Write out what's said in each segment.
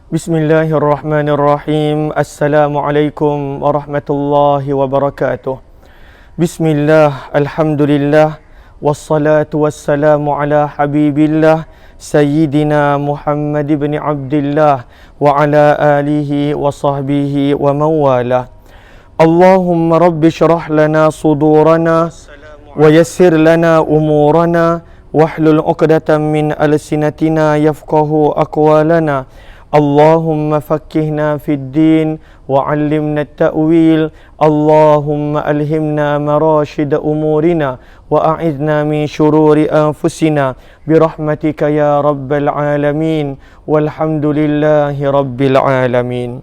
Bismillahirrahmanirrahim. Assalamualaikum warahmatullahi wabarakatuh. Bismillah, alhamdulillah, wassalatu wassalamu ala habibillah Sayyidina Muhammad ibn Abdillah wa ala alihi wa sahbihi wa mawala. Allahumma rabbi syrah lana sudurana wa yassir lana umurana wahlul uqdatan min alsinatina yafqahu aqwalana. Allahumma fakkihna fid din wa 'allimna at-ta'wil. Allahumma alhimna marashid umurina wa a'idna min shururi anfusina birahmatika ya rabbal alamin. Walhamdulillahi rabbil alamin.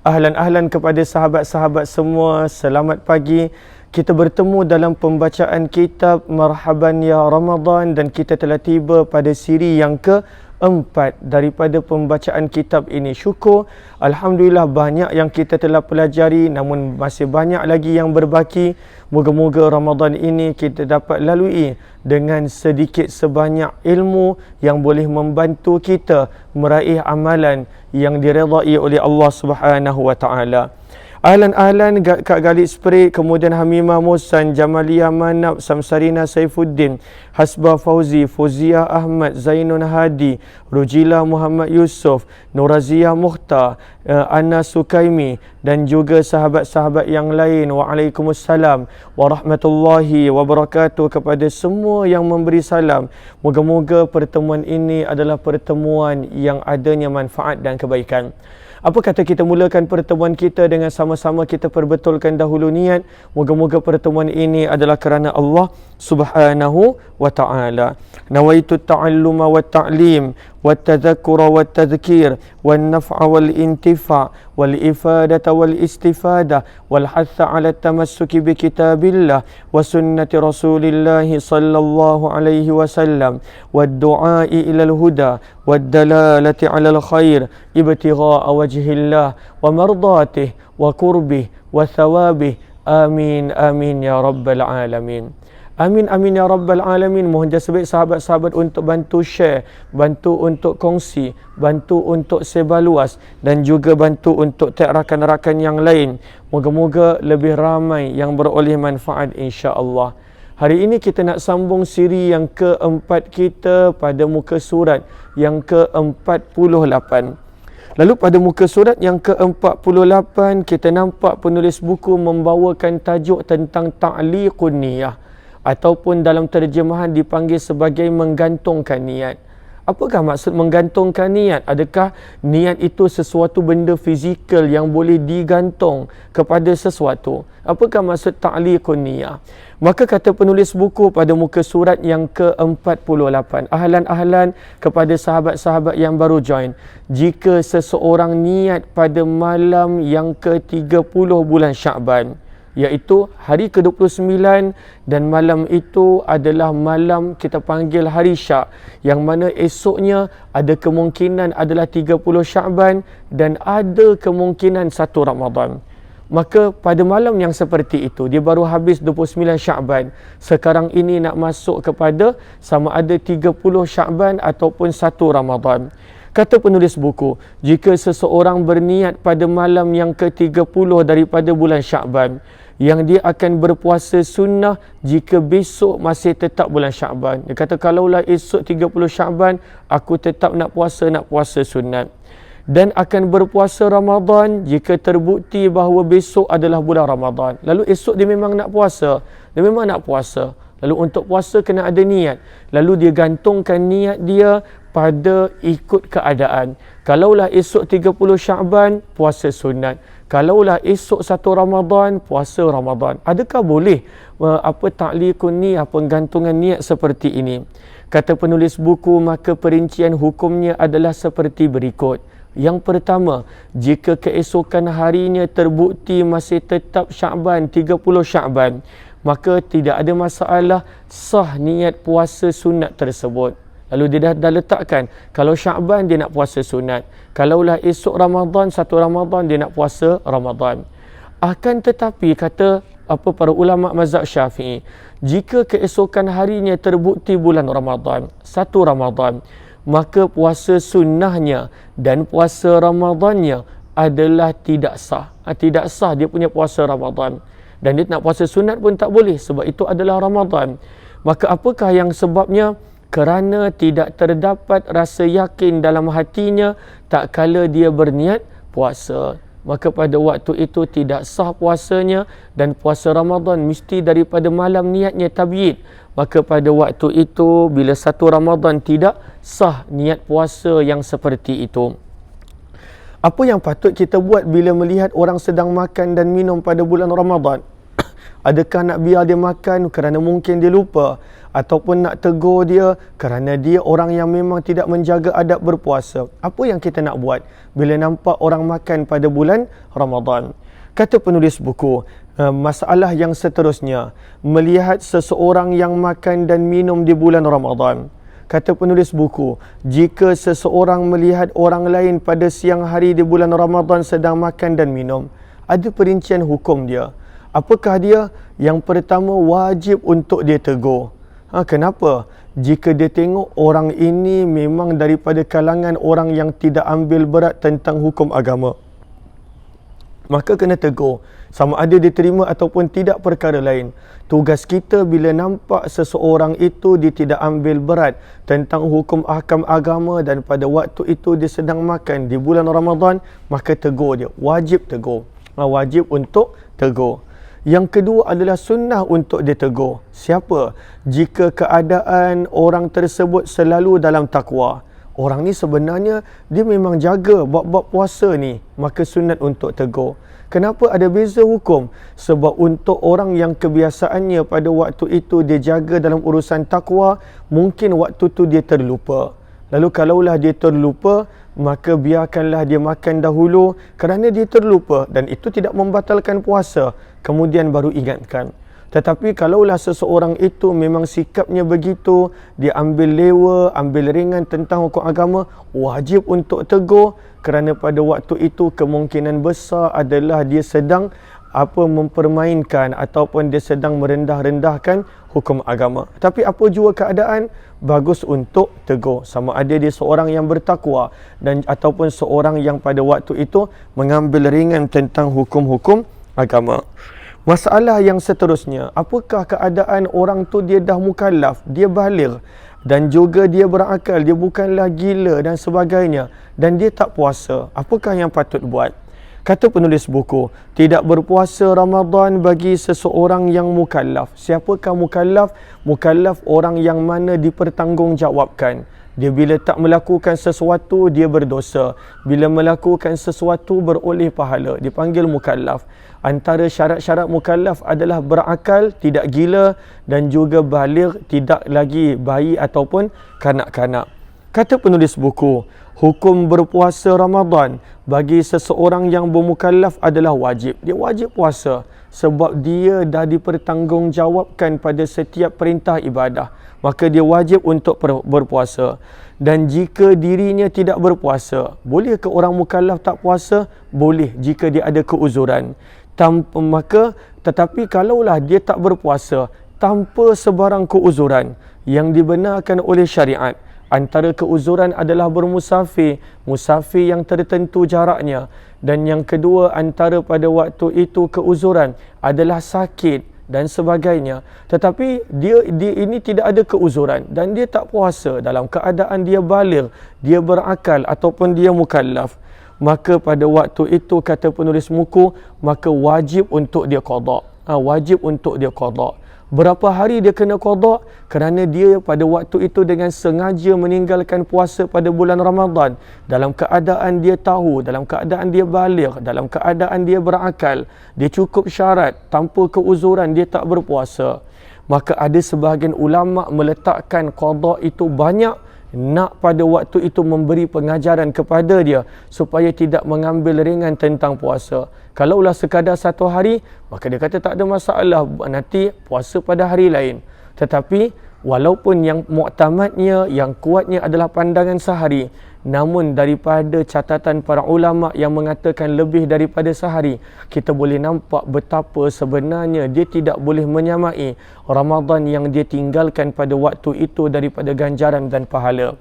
Ahlan kepada sahabat-sahabat semua, selamat pagi. Kita bertemu dalam pembacaan kitab Marhaban Ya Ramadan dan kita telah tiba pada siri yang keempat daripada pembacaan kitab ini. Syukur, alhamdulillah banyak yang kita telah pelajari, namun masih banyak lagi yang berbaki. Moga-moga Ramadan ini kita dapat lalui dengan sedikit sebanyak ilmu yang boleh membantu kita meraih amalan yang diredai oleh Allah Subhanahu wa taala. Ahlan Kak Galid Spray, kemudian Hamimah Musan, Jamaliyah Manab, Samsarina Saifuddin, Hasbah Fauzi, Fauzia Ahmad, Zainun Hadi, Rujila Muhammad Yusuf, Nurazia Mukhtar, Anna Sukaimi dan juga sahabat-sahabat yang lain. Waalaikumsalam warahmatullahi wabarakatuh kepada semua yang memberi salam. Moga-moga pertemuan ini adalah pertemuan yang adanya manfaat dan kebaikan. Apa kata kita mulakan pertemuan kita dengan sama-sama kita perbetulkan dahulu niat. Moga-moga pertemuan ini adalah kerana Allah Subhanahu wa ta'ala. Nawaitu ta'alluma wa ta'lim wa tadhakkura wa tadhkir wa naf'a wal intifa' wal ifadata wal istifada wal hatha ala tamassuki bi kitabillah wa sunnati rasulillah sallallahu alaihi wasallam wa du'ai ila al huda wa dalalati ala al khair ibtigha'a wajhillah wa mardatih wa qurbih wa thawabih. Amin amin ya rabbal alamin. Amin amin ya rabbal alamin. Mohon jasa baik sahabat-sahabat untuk bantu share, bantu untuk kongsi, bantu untuk sebar luas dan juga bantu untuk tag rakan-rakan yang lain. Moga-moga lebih ramai yang beroleh manfaat insya-Allah. Hari ini kita nak sambung siri yang keempat kita pada muka surat yang ke-48. Lalu pada muka surat yang ke-48 kita nampak penulis buku membawakan tajuk tentang ta'liqun niyah, ataupun dalam terjemahan dipanggil sebagai menggantungkan niat. Apakah maksud menggantungkan niat? Adakah niat itu sesuatu benda fizikal yang boleh digantung kepada sesuatu? Apakah maksud ta'liqun niyah? Maka kata penulis buku pada muka surat yang ke-48, ahlan kepada sahabat-sahabat yang baru join, jika seseorang niat pada malam yang ke-30 bulan Sya'ban, iaitu hari ke-29, dan malam itu adalah malam kita panggil hari Syak, yang mana esoknya ada kemungkinan adalah 30 Sya'ban dan ada kemungkinan 1 Ramadan. Maka pada malam yang seperti itu, dia baru habis 29 Sya'ban, sekarang ini nak masuk kepada sama ada 30 Sya'ban ataupun 1 Ramadan. Kata penulis buku, jika seseorang berniat pada malam yang ke-30 daripada bulan Sya'ban, yang dia akan berpuasa sunnah jika besok masih tetap bulan Sya'ban. Dia kata, kalaulah esok 30 Sya'ban, aku tetap nak puasa sunat. Dan akan berpuasa Ramadan jika terbukti bahawa besok adalah bulan Ramadan. Lalu esok dia memang nak puasa. Lalu untuk puasa kena ada niat. Lalu dia gantungkan niat dia pada ikut keadaan. Kalaulah esok 30 Sya'ban, puasa sunat. Kalaulah esok 1 Ramadan, puasa Ramadan. Adakah boleh ta'liqun niyah, penggantungan niat seperti ini? Kata penulis buku, maka perincian hukumnya adalah seperti berikut. Yang pertama, jika keesokan harinya terbukti masih tetap Sya'ban, 30 Sya'ban, maka tidak ada masalah, sah niat puasa sunat tersebut. Lalu dia dah letakkan, kalau Sya'ban dia nak puasa sunat, kalaulah esok Ramadan, 1 Ramadan dia nak puasa Ramadan. Akan tetapi kata para ulama mazhab Syafi'i, jika keesokan harinya terbukti bulan Ramadan, 1 Ramadan, maka puasa sunnahnya dan puasa Ramadannya adalah tidak sah. Tidak sah dia punya puasa Ramadan. Dan dia nak puasa sunat pun tak boleh sebab itu adalah Ramadan. Maka apakah yang sebabnya? Kerana tidak terdapat rasa yakin dalam hatinya tak kala dia berniat puasa. Maka pada waktu itu tidak sah puasanya, dan puasa Ramadan mesti daripada malam niatnya tabyid. Maka pada waktu itu bila satu Ramadan tidak sah niat puasa yang seperti itu. Apa yang patut kita buat bila melihat orang sedang makan dan minum pada bulan Ramadan? Adakah nak biar dia makan kerana mungkin dia lupa, ataupun nak tegur dia kerana dia orang yang memang tidak menjaga adab berpuasa? Apa yang kita nak buat bila nampak orang makan pada bulan Ramadan? Kata penulis buku, masalah yang seterusnya, melihat seseorang yang makan dan minum di bulan Ramadan. Kata penulis buku, jika seseorang melihat orang lain pada siang hari di bulan Ramadan sedang makan dan minum, ada perincian hukum dia. Apakah dia? Yang pertama, wajib untuk dia tegur. Kenapa? Jika dia tengok orang ini memang daripada kalangan orang yang tidak ambil berat tentang hukum agama, maka kena tegur. Sama ada dia terima ataupun tidak perkara lain. Tugas kita bila nampak seseorang itu dia tidak ambil berat tentang hukum ahkam agama dan pada waktu itu dia sedang makan di bulan Ramadan, maka tegur dia. Wajib tegur. Wajib untuk tegur. Yang kedua adalah sunnah untuk ditegur. Siapa? Jika keadaan orang tersebut selalu dalam takwa. Orang ni sebenarnya dia memang jaga bab-bab puasa ni, maka sunat untuk tegur. Kenapa ada beza hukum? Sebab untuk orang yang kebiasaannya pada waktu itu dia jaga dalam urusan takwa, mungkin waktu tu dia terlupa. Lalu kalaulah dia terlupa, maka biarkanlah dia makan dahulu kerana dia terlupa, dan itu tidak membatalkan puasa. Kemudian baru ingatkan. Tetapi kalaulah seseorang itu memang sikapnya begitu, dia ambil lewa, ambil ringan tentang hukum agama, wajib untuk tegur kerana pada waktu itu kemungkinan besar adalah dia sedang mempermainkan ataupun dia sedang merendah-rendahkan hukum agama. Tapi apa jua keadaan, bagus untuk tegur. Sama ada dia seorang yang bertakwa dan ataupun seorang yang pada waktu itu mengambil ringan tentang hukum-hukum agama. Masalah yang seterusnya, apakah keadaan orang tu dia dah mukallaf, dia baligh dan juga dia berakal, dia bukanlah gila dan sebagainya, dan dia tak puasa? Apakah yang patut buat? Kata penulis buku, tidak berpuasa Ramadan bagi seseorang yang mukallaf. Siapakah mukallaf? Mukallaf orang yang mana dipertanggungjawabkan. Dia bila tak melakukan sesuatu, dia berdosa. Bila melakukan sesuatu, beroleh pahala. Dipanggil mukallaf. Antara syarat-syarat mukallaf adalah berakal, tidak gila, dan juga baligh, tidak lagi bayi ataupun kanak-kanak. Kata penulis buku, hukum berpuasa Ramadan bagi seseorang yang bermukallaf adalah wajib. Dia wajib puasa sebab dia dah dipertanggungjawabkan pada setiap perintah ibadah. Maka dia wajib untuk berpuasa. Dan jika dirinya tidak berpuasa, boleh ke orang mukallaf tak puasa? Boleh jika dia ada keuzuran. Tetapi kalaulah dia tak berpuasa tanpa sebarang keuzuran yang dibenarkan oleh syariat, antara keuzuran adalah bermusafir, musafir yang tertentu jaraknya, dan yang kedua antara pada waktu itu keuzuran adalah sakit dan sebagainya. Tetapi dia ini tidak ada keuzuran dan dia tak puasa dalam keadaan dia baligh, dia berakal ataupun dia mukallaf, maka pada waktu itu kata penulis buku, maka wajib untuk dia qada. Wajib untuk dia qada. Berapa hari dia kena qada? Kerana dia pada waktu itu dengan sengaja meninggalkan puasa pada bulan Ramadan dalam keadaan dia tahu, dalam keadaan dia baligh, dalam keadaan dia berakal, dia cukup syarat, tanpa keuzuran dia tak berpuasa. Maka ada sebahagian ulama meletakkan qada itu banyak, nak pada waktu itu memberi pengajaran kepada dia supaya tidak mengambil ringan tentang puasa. Kalaulah sekadar satu hari, maka dia kata tak ada masalah, nanti puasa pada hari lain. Tetapi walaupun yang muktamadnya, yang kuatnya adalah pandangan sehari, namun daripada catatan para ulama yang mengatakan lebih daripada sehari, kita boleh nampak betapa sebenarnya dia tidak boleh menyamai Ramadan yang dia tinggalkan pada waktu itu daripada ganjaran dan pahala.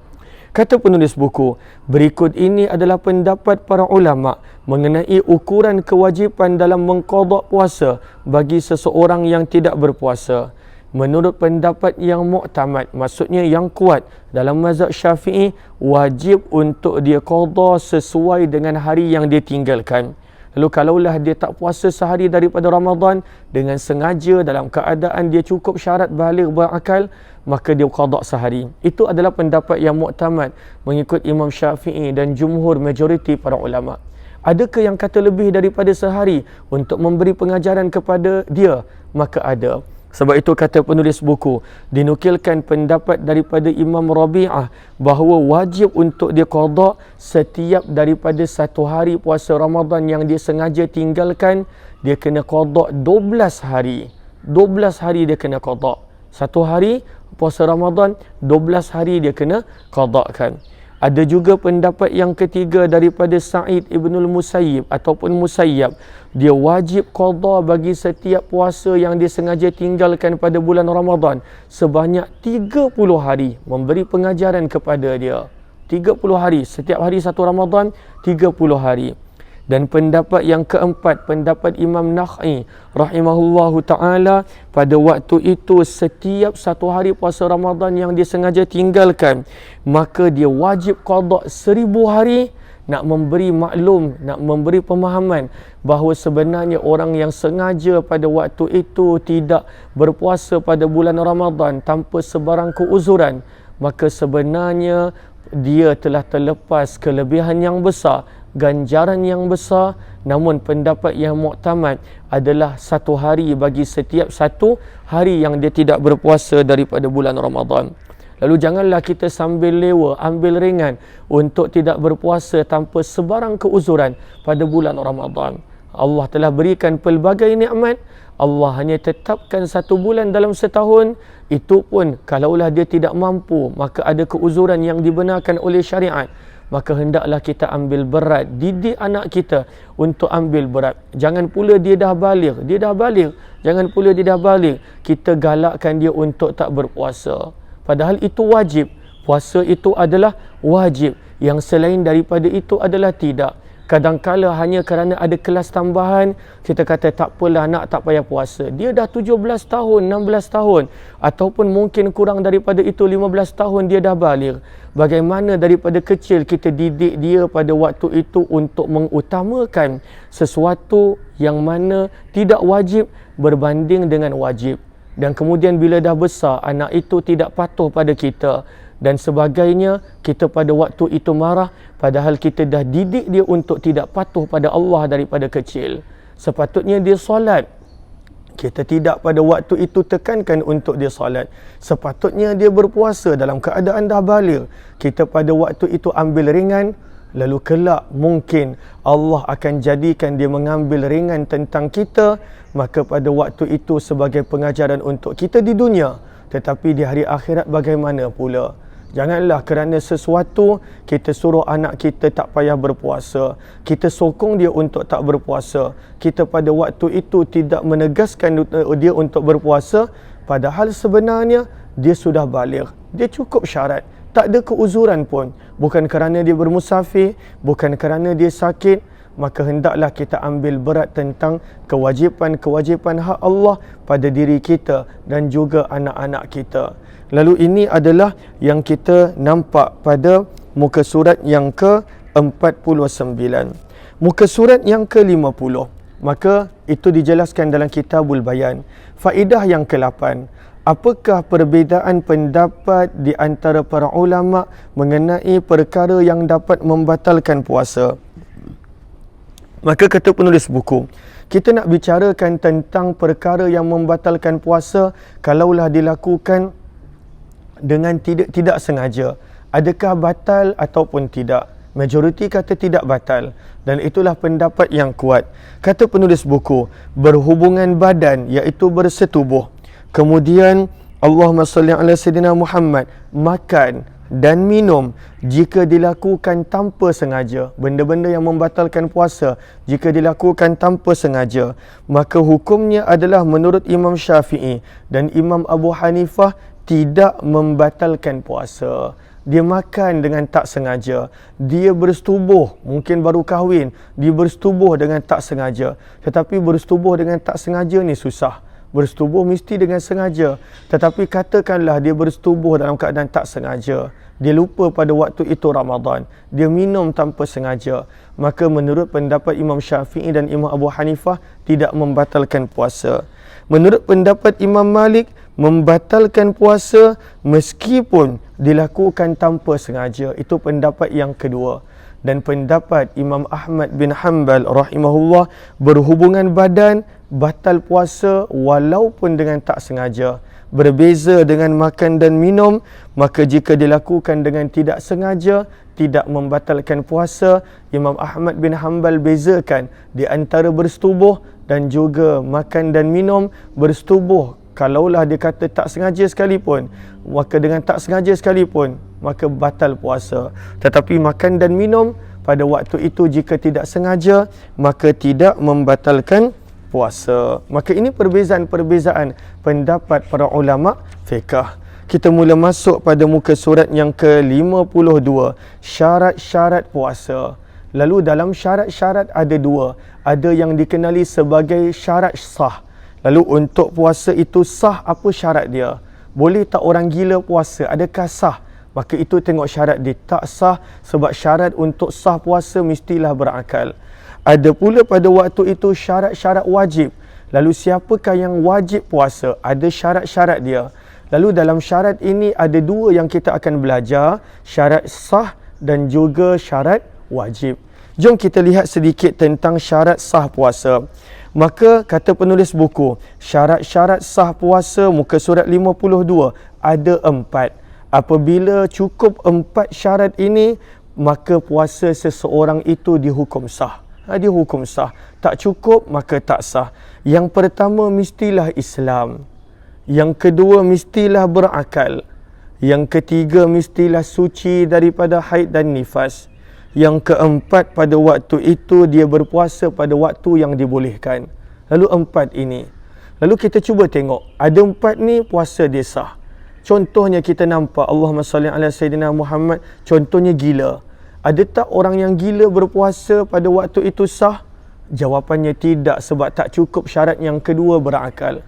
Kata penulis buku, berikut ini adalah pendapat para ulama mengenai ukuran kewajipan dalam mengqada puasa bagi seseorang yang tidak berpuasa. Menurut pendapat yang muktamad, maksudnya yang kuat dalam mazhab Syafi'i, wajib untuk dia qada sesuai dengan hari yang dia tinggalkan. Lalu kalaulah dia tak puasa sehari daripada Ramadan dengan sengaja dalam keadaan dia cukup syarat baligh berakal, maka dia qada sehari. Itu adalah pendapat yang muktamad mengikut Imam Syafi'i dan jumhur majoriti para ulama. Adakah yang kata lebih daripada sehari untuk memberi pengajaran kepada dia? Maka ada. Sebab itu kata penulis buku, dinukilkan pendapat daripada Imam Rabi'ah bahawa wajib untuk dia qada setiap daripada satu hari puasa Ramadan yang dia sengaja tinggalkan, dia kena qada 12 hari. 12 hari dia kena qada. Satu hari puasa Ramadan, 12 hari dia kena qadakan. Ada juga pendapat yang ketiga daripada Sa'id Ibnul Musayyib ataupun Musayyab. Dia wajib qada bagi setiap puasa yang dia sengaja tinggalkan pada bulan Ramadan sebanyak 30 hari. Memberi pengajaran kepada dia. 30 hari. Setiap hari satu Ramadan, 30 hari. Dan pendapat yang keempat, pendapat Imam Nakhai rahimahullahu ta'ala, pada waktu itu setiap satu hari puasa Ramadan yang dia sengaja tinggalkan, maka dia wajib qada 1000 hari. Nak memberi maklum, nak memberi pemahaman bahawa sebenarnya orang yang sengaja pada waktu itu tidak berpuasa pada bulan Ramadan tanpa sebarang keuzuran, maka sebenarnya dia telah terlepas kelebihan yang besar, ganjaran yang besar. Namun pendapat yang muktamad adalah satu hari bagi setiap satu hari yang dia tidak berpuasa daripada bulan Ramadan. Lalu janganlah kita sambil lewa, ambil ringan untuk tidak berpuasa tanpa sebarang keuzuran pada bulan Ramadan. Allah telah berikan pelbagai nikmat. Allah hanya tetapkan satu bulan dalam setahun. Itu pun kalaulah dia tidak mampu, maka ada keuzuran yang dibenarkan oleh syariat, maka hendaklah kita ambil berat, didik anak kita untuk ambil berat. Jangan pula dia dah baligh, jangan pula dia dah baligh, kita galakkan dia untuk tak berpuasa. Padahal itu wajib. Puasa itu adalah wajib. Yang selain daripada itu adalah tidak. Kadangkala hanya kerana ada kelas tambahan, kita kata tak apalah, nak tak payah puasa. Dia dah 17 tahun, 16 tahun. Ataupun mungkin kurang daripada itu, 15 tahun dia dah baligh. Bagaimana daripada kecil kita didik dia pada waktu itu untuk mengutamakan sesuatu yang mana tidak wajib berbanding dengan wajib. Dan kemudian bila dah besar, anak itu tidak patuh pada kita dan sebagainya, kita pada waktu itu marah, padahal kita dah didik dia untuk tidak patuh pada Allah daripada kecil. Sepatutnya dia solat, kita tidak pada waktu itu tekankan untuk dia solat. Sepatutnya dia berpuasa dalam keadaan dah baligh, kita pada waktu itu ambil ringan. Lalu kelak mungkin Allah akan jadikan dia mengambil ringan tentang kita, maka pada waktu itu sebagai pengajaran untuk kita di dunia, tetapi di hari akhirat bagaimana pula? Janganlah kerana sesuatu kita suruh anak kita tak payah berpuasa, kita sokong dia untuk tak berpuasa, kita pada waktu itu tidak menegaskan dia untuk berpuasa, padahal sebenarnya dia sudah baligh, dia cukup syarat, tak ada keuzuran pun, bukan kerana dia bermusafir, bukan kerana dia sakit, maka hendaklah kita ambil berat tentang kewajipan-kewajipan hak Allah pada diri kita dan juga anak-anak kita. Lalu ini adalah yang kita nampak pada muka surat yang ke-49. Muka surat yang ke-50, maka itu dijelaskan dalam Kitabul Bayan. Faedah yang ke-8, apakah perbezaan pendapat di antara para ulama mengenai perkara yang dapat membatalkan puasa? Maka kata penulis buku, kita nak bicarakan tentang perkara yang membatalkan puasa kalaulah dilakukan dengan tidak sengaja. Adakah batal ataupun tidak? Majoriti kata tidak batal, dan itulah pendapat yang kuat. Kata penulis buku, berhubungan badan iaitu bersetubuh, kemudian Allahumma salli ala Sayyidina Muhammad, makan dan minum jika dilakukan tanpa sengaja, benda-benda yang membatalkan puasa jika dilakukan tanpa sengaja, maka hukumnya adalah menurut Imam Syafi'i dan Imam Abu Hanifah tidak membatalkan puasa. dia makan dengan tak sengaja, dia bersetubuh, mungkin baru kahwin, dia bersetubuh dengan tak sengaja. Tetapi bersetubuh dengan tak sengaja ni susah. Bersetubuh mesti dengan sengaja. Tetapi katakanlah dia bersetubuh dalam keadaan tak sengaja. Dia lupa pada waktu itu Ramadan. Dia minum tanpa sengaja. Maka menurut pendapat Imam Syafi'i dan Imam Abu Hanifah tidak membatalkan puasa. Menurut pendapat Imam Malik, membatalkan puasa meskipun dilakukan tanpa sengaja. Itu pendapat yang kedua. Dan pendapat Imam Ahmad bin Hanbal rahimahullah, berhubungan badan batal puasa walaupun dengan tak sengaja. Berbeza dengan makan dan minum, maka jika dilakukan dengan tidak sengaja, tidak membatalkan puasa. Imam Ahmad bin Hanbal bezakan di antara bersetubuh dan juga makan dan minum. Bersetubuh, kalaulah dia kata tak sengaja sekalipun, maka dengan tak sengaja sekalipun, maka batal puasa. Tetapi makan dan minum pada waktu itu jika tidak sengaja, maka tidak membatalkan puasa. Maka ini perbezaan-perbezaan pendapat para ulama fiqh. Kita mula masuk pada muka surat yang ke-52, syarat-syarat puasa. Lalu dalam syarat-syarat ada dua. Ada yang dikenali sebagai syarat sah. Lalu untuk puasa itu sah, apa syarat dia? Boleh tak orang gila puasa? Adakah sah? Maka itu tengok syarat dia. Tak sah, sebab syarat untuk sah puasa mestilah berakal. Ada pula pada waktu itu syarat-syarat wajib. Lalu siapakah yang wajib puasa? Ada syarat-syarat dia. Lalu dalam syarat ini ada dua yang kita akan belajar. Syarat sah dan juga syarat wajib. Jom kita lihat sedikit tentang syarat sah puasa. Maka kata penulis buku, syarat-syarat sah puasa muka surat 52 ada 4. Apabila cukup 4 syarat ini, maka puasa seseorang itu dihukum sah. Dihukum sah. Tak cukup, maka tak sah. Yang pertama, mestilah Islam. Yang kedua, mestilah berakal. Yang ketiga, mestilah suci daripada haid dan nifas. Yang keempat, pada waktu itu dia berpuasa pada waktu yang dibolehkan. Lalu 4 ini. Lalu kita cuba tengok. Ada 4 ni puasa dia sah. Contohnya kita nampak Allahumma salli ala Sayyidina Muhammad. Contohnya gila. Ada tak orang yang gila berpuasa pada waktu itu sah? Jawapannya tidak, sebab tak cukup syarat yang kedua, berakal.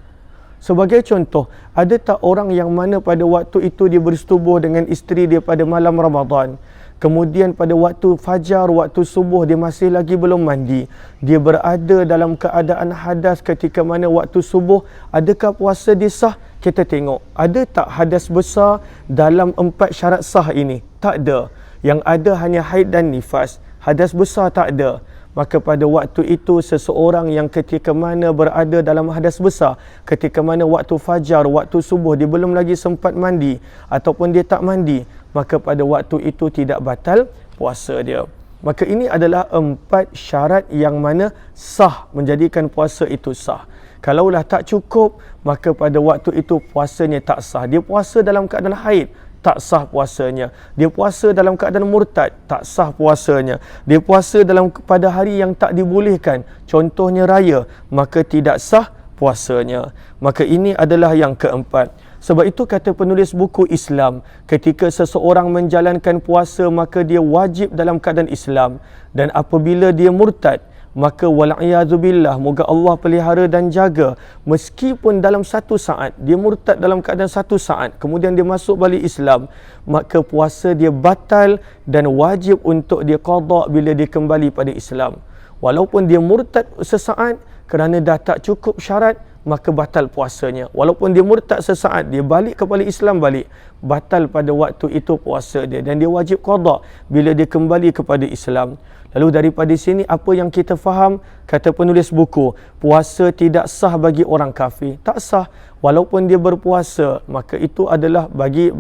Sebagai contoh, ada tak orang yang mana pada waktu itu dia bersetubuh dengan isteri dia pada malam Ramadan. Kemudian pada waktu fajar, waktu subuh dia masih lagi belum mandi. Dia berada dalam keadaan hadas ketika mana waktu subuh. Adakah puasa dia sah? Kita tengok. Ada tak hadas besar dalam 4 syarat sah ini? Tak ada. Yang ada hanya haid dan nifas. Hadas besar tak ada. Maka pada waktu itu seseorang yang ketika mana berada dalam hadas besar, ketika mana waktu fajar, waktu subuh dia belum lagi sempat mandi ataupun dia tak mandi, maka pada waktu itu tidak batal puasa dia. Maka ini adalah 4 syarat yang mana sah, menjadikan puasa itu sah. Kalaulah tak cukup, maka pada waktu itu puasanya tak sah. Dia puasa dalam keadaan haid, tak sah puasanya. Dia puasa dalam keadaan murtad, tak sah puasanya. Dia puasa pada hari yang tak dibolehkan, contohnya raya, maka tidak sah puasanya. Maka ini adalah yang keempat. Sebab itu kata penulis buku Islam, ketika seseorang menjalankan puasa, maka dia wajib dalam keadaan Islam. Dan apabila dia murtad, maka wal'iyadzubillah, moga Allah pelihara dan jaga, meskipun dalam 1 saat, dia murtad dalam keadaan 1 saat, kemudian dia masuk balik Islam, maka puasa dia batal dan wajib untuk dia qada bila dia kembali pada Islam. Walaupun dia murtad sesaat, kerana dah tak cukup syarat, maka batal puasanya. Walaupun dia murtad sesaat, dia balik kepada Islam balik, batal pada waktu itu puasa dia, dan dia wajib qada bila dia kembali kepada Islam. Lalu daripada sini apa yang kita faham? Kata penulis buku, puasa tidak sah bagi orang kafir. Tak sah. Walaupun dia berpuasa, maka itu adalah bagi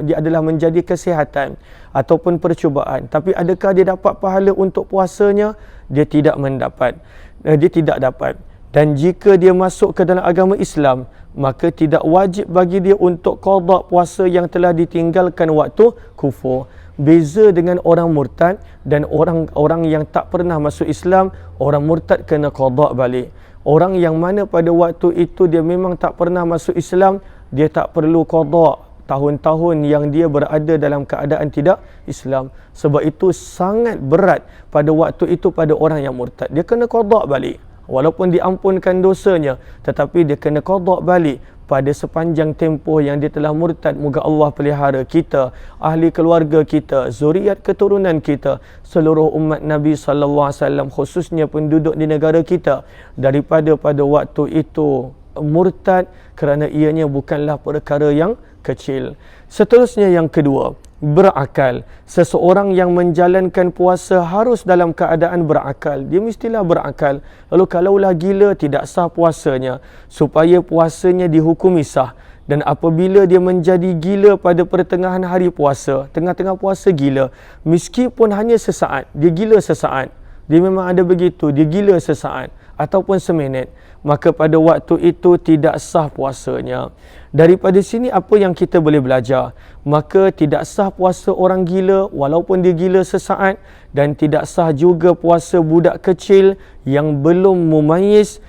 dia adalah menjadi kesihatan ataupun percubaan. Tapi adakah dia dapat pahala untuk puasanya? Dia tidak mendapat. Dia tidak dapat. Dan jika dia masuk ke dalam agama Islam, maka tidak wajib bagi dia untuk qada puasa yang telah ditinggalkan waktu kufur. Beza dengan orang murtad dan orang yang tak pernah masuk Islam. Orang murtad kena qada balik. Orang yang mana pada waktu itu dia memang tak pernah masuk Islam, dia tak perlu qada, tahun-tahun yang dia berada dalam keadaan tidak Islam. Sebab itu sangat berat pada waktu itu pada orang yang murtad. Dia kena qada balik. Walaupun diampunkan dosanya, tetapi dia kena qada balik pada sepanjang tempoh yang dia telah murtad. Moga Allah pelihara kita, ahli keluarga kita, zuriat keturunan kita, seluruh umat Nabi SAW, khususnya penduduk di negara kita, daripada pada waktu itu murtad, kerana ianya bukanlah perkara yang kecil. Seterusnya yang kedua, berakal. Seseorang yang menjalankan puasa harus dalam keadaan berakal. Dia mestilah berakal. Lalu kalaulah gila, tidak sah puasanya, supaya puasanya dihukumi sah. Dan apabila dia menjadi gila pada pertengahan hari puasa, tengah-tengah puasa gila, meskipun hanya sesaat, dia gila sesaat, dia memang ada begitu, dia gila sesaat ataupun seminit, maka pada waktu itu tidak sah puasanya. Daripada sini apa yang kita boleh belajar? Maka tidak sah puasa orang gila walaupun dia gila sesaat, dan tidak sah juga puasa budak kecil yang belum mumayyiz.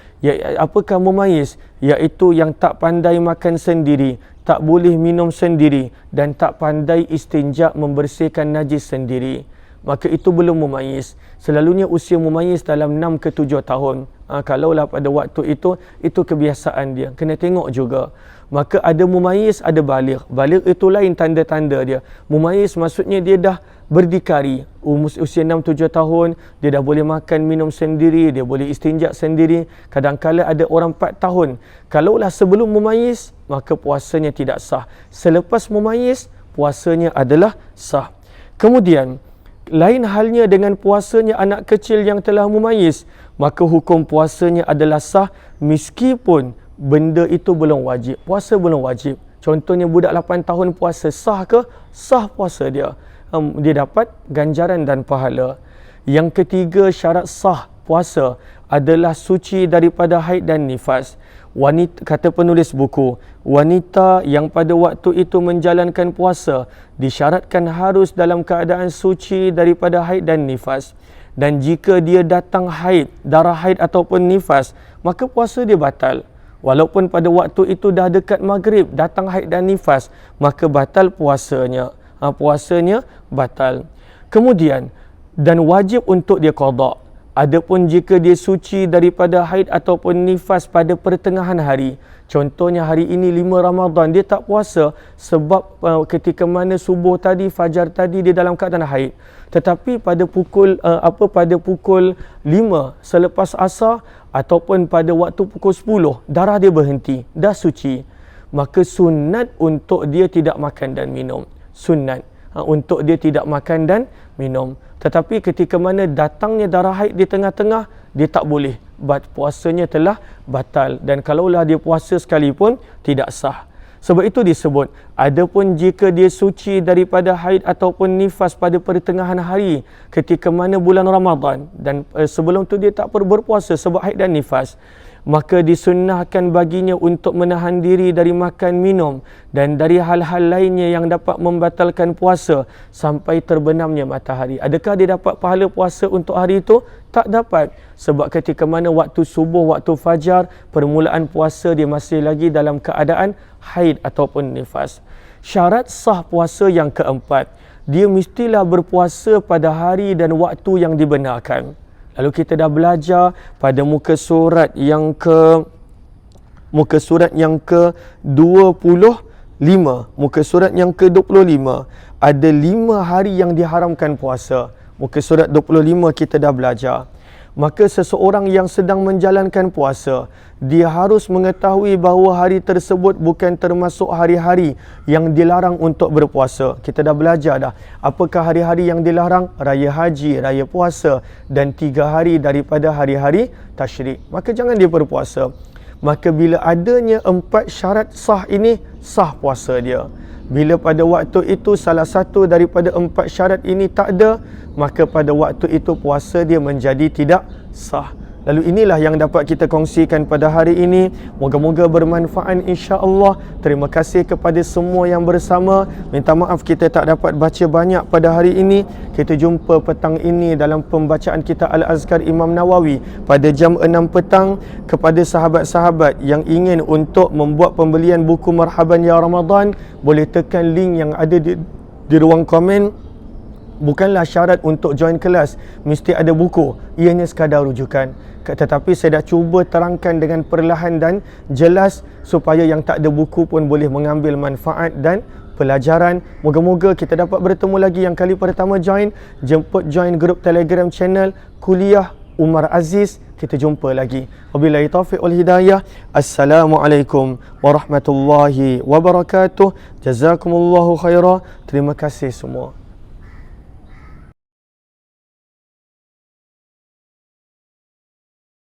Apakah mumayyiz? Iaitu yang tak pandai makan sendiri, tak boleh minum sendiri, dan tak pandai istinja membersihkan najis sendiri. Maka itu belum mumayyiz. Selalunya usia mumayyiz dalam 6 ke 7 tahun. Kalaulah pada waktu itu kebiasaan dia. Kena tengok juga. Maka ada mumayyiz, ada baligh. Baligh itu lain tanda-tanda dia. Mumayyiz maksudnya dia dah berdikari. Usia 6-7 tahun, dia dah boleh makan, minum sendiri, dia boleh istinja sendiri. Kadang-kala ada orang 4 tahun. Kalaulah sebelum mumayyiz, maka puasanya tidak sah. Selepas mumayyiz, puasanya adalah sah. Kemudian, lain halnya dengan puasanya anak kecil yang telah mumayyiz, maka hukum puasanya adalah sah meskipun benda itu belum wajib. Puasa belum wajib. Contohnya budak 8 tahun puasa, sah ke? Sah puasa dia. Dia dapat ganjaran dan pahala. Yang ketiga, syarat sah puasa adalah suci daripada haid dan nifas. Wanita, kata penulis buku, wanita yang pada waktu itu menjalankan puasa disyaratkan harus dalam keadaan suci daripada haid dan nifas. Dan jika dia datang haid, darah haid ataupun nifas, maka puasa dia batal. Walaupun pada waktu itu dah dekat maghrib, datang haid dan nifas, maka batal puasanya. Puasanya batal. Kemudian, dan wajib untuk dia qada. Adapun jika dia suci daripada haid ataupun nifas pada pertengahan hari, contohnya hari ini 5 Ramadan, dia tak puasa sebab ketika mana subuh tadi, fajar tadi dia dalam keadaan haid. Tetapi pada pukul 5 selepas asar ataupun pada waktu pukul 10, darah dia berhenti, dah suci. Maka sunat untuk dia tidak makan dan minum. Sunat untuk dia tidak makan dan minum. Tetapi ketika mana datangnya darah haid di tengah-tengah, dia tak boleh. Puasanya telah batal. Dan kalaulah dia puasa sekalipun, tidak sah. Sebab itu disebut, adapun jika dia suci daripada haid ataupun nifas pada pertengahan hari, ketika mana bulan Ramadan, dan sebelum tu dia tak perlu berpuasa sebab haid dan nifas, maka disunnahkan baginya untuk menahan diri dari makan minum dan dari hal-hal lainnya yang dapat membatalkan puasa sampai terbenamnya matahari. Adakah dia dapat pahala puasa untuk hari itu? Tak dapat. Sebab ketika mana waktu subuh, waktu fajar, permulaan puasa dia masih lagi dalam keadaan haid ataupun nifas. Syarat sah puasa yang keempat, dia mestilah berpuasa pada hari dan waktu yang dibenarkan. Lalu kita dah belajar pada muka surat yang ke-25, muka surat yang ke-25, ada 5 hari yang diharamkan puasa. Muka surat 25 kita dah belajar. Maka seseorang yang sedang menjalankan puasa, dia harus mengetahui bahawa hari tersebut bukan termasuk hari-hari yang dilarang untuk berpuasa. Kita dah belajar dah. Apakah hari-hari yang dilarang? Raya haji, raya puasa, dan 3 hari daripada hari-hari tasyrik. Maka jangan dia berpuasa. Maka bila adanya 4 syarat sah ini, sah puasa dia. Bila pada waktu itu salah satu daripada 4 syarat ini tak ada, maka pada waktu itu puasa dia menjadi tidak sah. Lalu inilah yang dapat kita kongsikan pada hari ini. Moga-moga bermanfaat insya-Allah. Terima kasih kepada semua yang bersama. Minta maaf kita tak dapat baca banyak pada hari ini. Kita jumpa petang ini dalam pembacaan kita Al-Azkar Imam Nawawi pada jam 6 petang. Kepada sahabat-sahabat yang ingin untuk membuat pembelian buku Marhaban Ya Ramadan, boleh tekan link yang ada di ruang komen. Bukanlah syarat untuk join kelas mesti ada buku, ianya sekadar rujukan. Tetapi saya dah cuba terangkan dengan perlahan dan jelas supaya yang tak ada buku pun boleh mengambil manfaat dan pelajaran. Moga-moga kita dapat bertemu lagi. Yang kali pertama join, jemput join grup Telegram channel Kuliah Umar Aziz. Kita jumpa lagi. Wabillahi taufiq wal hidayah. Assalamualaikum warahmatullahi wabarakatuh. Jazakumullahu khairah. Terima kasih semua.